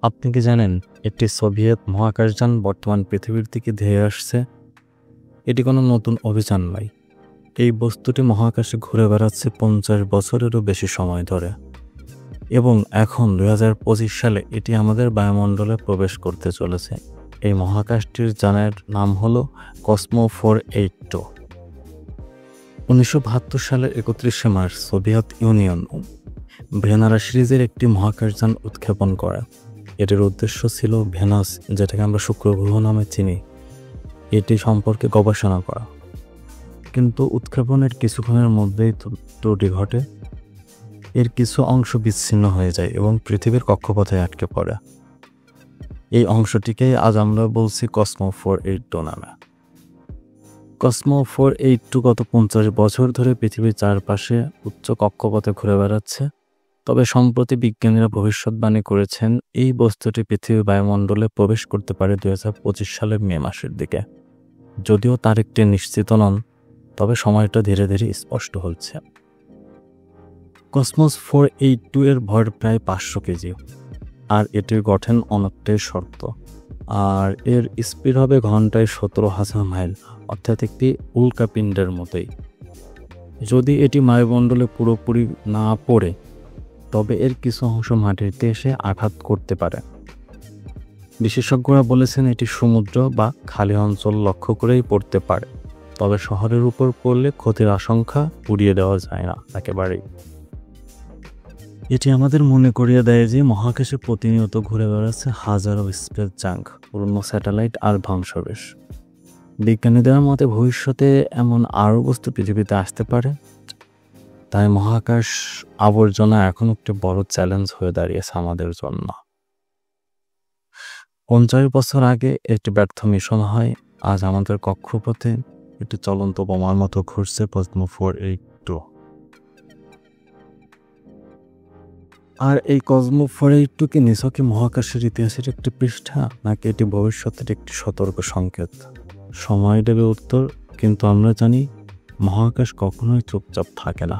আপনি কি জানেন একটি সোভিয়েত মহাকাশযান বর্তমান পৃথিবীর দিকে ধেয়ে আসছে? এটি কোনো নতুন অভিযান নয়। এই বস্তুটি মহাকাশে ঘুরে বেড়াচ্ছে 50 বছরেরও বেশি সময় ধরে এবং এখন 2025 সালে এটি আমাদের বায়ুমণ্ডলে প্রবেশ করতে চলেছে। এই মহাকাশটির যানের নাম হলো কসমো 482। 1972 সালের 31শে মার্চ সোভিয়েত ইউনিয়ন ভেনারা সিরিজের একটি মহাকাশযান উৎক্ষেপণ করে। এটির উদ্দেশ্য ছিল ভেনাস, যেটাকে আমরা শুক্র গ্রহ নামে চিনি, এটি সম্পর্কে গবেষণা করা। কিন্তু উৎক্ষেপণের কিছুক্ষণের মধ্যেই ত্রুটি ঘটে। এর কিছু অংশ বিচ্ছিন্ন হয়ে যায় এবং পৃথিবীর কক্ষপথে আটকে পড়ে। এই অংশটিকেই আজ আমরা বলছি কসমো 482 নামে। কসমো 482 গত 50 বছর ধরে পৃথিবীর চারপাশে উচ্চ কক্ষপথে ঘুরে বেড়াচ্ছে। তবে সম্প্রতি বিজ্ঞানীরা ভবিষ্যৎবাণী করেছেন এই বস্তুটি পৃথিবীর বায়ুমণ্ডলে প্রবেশ করতে পারে 2025 সালের মে মাসের দিকে। যদিও তারিখটি নিশ্চিত নন, তবে সময়টা ধীরে ধীরে স্পষ্ট হচ্ছে। কসমোস 482 এর ভর প্রায় 500 কেজি, আর এটির গঠন অনেকটাই শক্ত, আর এর স্পিড হবে ঘন্টায় 17,000 মাইল, অর্থাৎ একটি উল্কাপিণ্ডের মতোই। যদি এটি বায়ুমণ্ডলে পুরোপুরি না পড়ে, তবে এর কিছু অংশ মাটিতে এসে আঘাত করতে পারে। বিশেষজ্ঞরা বলেছেন এটি সমুদ্র বা খালি অঞ্চল লক্ষ্য করেই পড়তে পারে, তবে শহরের উপর পড়লে ক্ষতির আশঙ্কা উড়িয়ে দেওয়া যায় না একেবারেই। এটি আমাদের মনে করিয়ে দেয় যে মহাকাশে প্রতিনিয়ত ঘুরে বেড়াচ্ছে হাজারো স্পেস জাঙ্ক, পুরনো স্যাটেলাইট আর ধ্বংসাবশেষ। বিজ্ঞানীদের মতে ভবিষ্যতে এমন আরও বস্তু পৃথিবীতে আসতে পারে। তাই মহাকাশ আবর্জনা এখন একটি বড় চ্যালেঞ্জ হয়ে দাঁড়িয়েছে আমাদের জন্য। 50 বছর আগে একটি ব্যর্থ মিশন হয়, আজ আমাদের কক্ষপথে একটি চলন্ত বোমার মতো ঘুরছে কসমো 482। আর এই কসমো 482 কি নিছকই মহাকাশের ইতিহাসের একটি পৃষ্ঠা, নাকি এটি ভবিষ্যতের একটি সতর্ক সংকেত? সময় দেবে উত্তর, কিন্তু আমরা জানি মহাকাশ কখনোই চুপচাপ থাকে না।